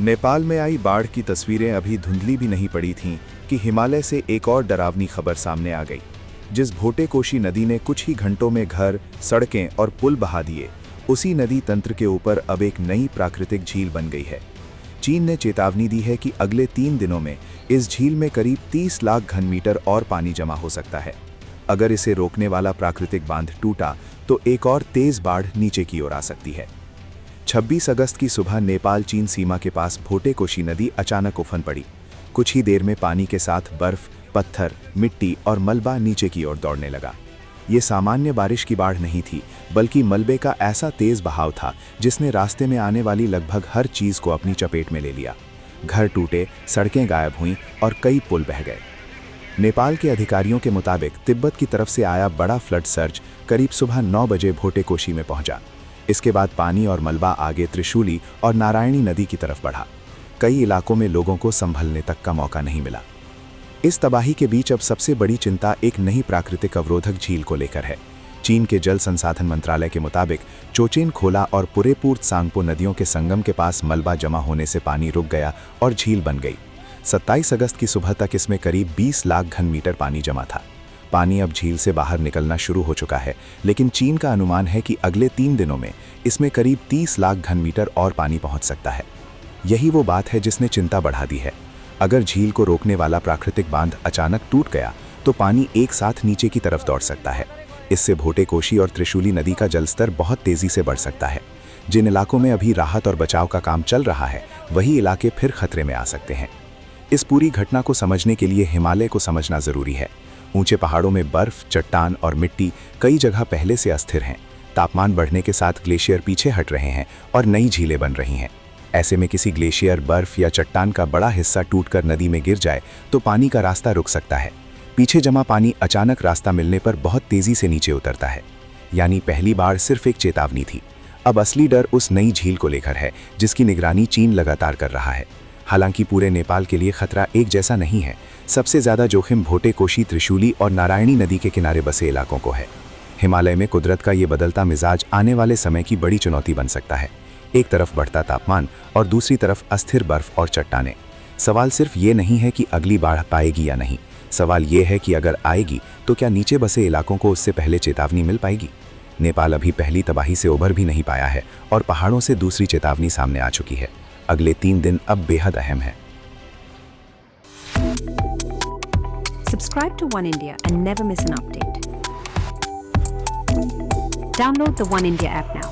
नेपाल में आई बाढ़ की तस्वीरें अभी धुंधली भी नहीं पड़ी थीं कि हिमालय से एक और डरावनी खबर सामने आ गई। जिस भोटे-कोशी नदी ने कुछ ही घंटों में घर, सड़कें और पुल बहा दिए, उसी नदी तंत्र के ऊपर अब एक नई प्राकृतिक झील बन गई है। चीन ने चेतावनी दी है कि अगले 3 दिनों में इस झील में करीब 30 लाख घन मीटर और पानी जमा हो सकता है। अगर इसे रोकने वाला प्राकृतिक बांध टूटा तो एक और तेज बाढ़ नीचे की ओर आ सकती है। 26 अगस्त की सुबह नेपाल चीन सीमा के पास भोटे-कोशी नदी अचानक उफन पड़ी। कुछ ही देर में पानी के साथ बर्फ, पत्थर, मिट्टी और मलबा नीचे की ओर दौड़ने लगा। ये सामान्य बारिश की बाढ़ नहीं थी, बल्कि मलबे का ऐसा तेज बहाव था जिसने रास्ते में आने वाली लगभग हर चीज को अपनी चपेट में ले लिया। घर टूटे, सड़कें गायब हुईं और कई पुल बह गए। नेपाल के अधिकारियों के मुताबिक तिब्बत की तरफ से आया बड़ा फ्लड सर्ज करीब सुबह 9 बजे भोटे-कोशी में पहुंचा। इसके बाद पानी और मलबा आगे त्रिशूली और नारायणी नदी की तरफ बढ़ा। कई इलाकों में लोगों को संभलने तक का मौका नहीं मिला। इस तबाही के बीच अब सबसे बड़ी चिंता एक नई प्राकृतिक अवरोधक झील को लेकर है। चीन के जल संसाधन मंत्रालय के मुताबिक चोचेन खोला और पुरेपूर्त सांगपो नदियों के संगम के पास मलबा जमा होने से पानी रुक गया और झील बन गई। 27 अगस्त की सुबह तक इसमें करीब 20 लाख घन मीटर पानी जमा था। पानी अब झील से बाहर निकलना शुरू हो चुका है, लेकिन चीन का अनुमान है कि अगले 3 दिनों में इसमें करीब 30 लाख घन मीटर और पानी पहुंच सकता है। यही वो बात है जिसने चिंता बढ़ा दी है। अगर झील को रोकने वाला प्राकृतिक बांध अचानक टूट गया तो पानी एक साथ नीचे की तरफ दौड़ सकता है। इससे भोटे-कोशी और त्रिशूली नदी का जलस्तर बहुत तेजी से बढ़ सकता है। जिन इलाकों में अभी राहत और बचाव का काम चल रहा है, वही इलाके फिर खतरे में आ सकते हैं। इस पूरी घटना को समझने के लिए हिमालय को समझना जरूरी है। ऊंचे पहाड़ों में बर्फ, चट्टान और मिट्टी कई जगह पहले से अस्थिर हैं। तापमान बढ़ने के साथ ग्लेशियर पीछे हट रहे हैं और नई झीलें बन रही हैं। ऐसे में किसी ग्लेशियर, बर्फ या चट्टान का बड़ा हिस्सा टूटकर नदी में गिर जाए तो पानी का रास्ता रुक सकता है। पीछे जमा पानी अचानक रास्ता मिलने पर बहुत तेजी से नीचे उतरता है। यानी पहली बार सिर्फ एक चेतावनी थी। अब असली डर उस नई झील को लेकर है जिसकी निगरानी चीन लगातार कर रहा है। हालांकि पूरे नेपाल के लिए खतरा एक जैसा नहीं है। सबसे ज्यादा जोखिम भोटे-कोशी, त्रिशूली और नारायणी नदी के किनारे बसे इलाकों को है। हिमालय में कुदरत का ये बदलता मिजाज आने वाले समय की बड़ी चुनौती बन सकता है। एक तरफ बढ़ता तापमान और दूसरी तरफ अस्थिर बर्फ और चट्टानें। सवाल सिर्फ ये नहीं है कि अगली बाढ़ पाएगी या नहीं, सवाल ये है कि अगर आएगी तो क्या नीचे बसे इलाकों को उससे पहले चेतावनी मिल पाएगी। नेपाल अभी पहली तबाही से उभर भी नहीं पाया है और पहाड़ों से दूसरी चेतावनी सामने आ चुकी है। अगले 3 दिन अब बेहद अहम है। Subscribe to One India and never miss an update. Download the One India app now.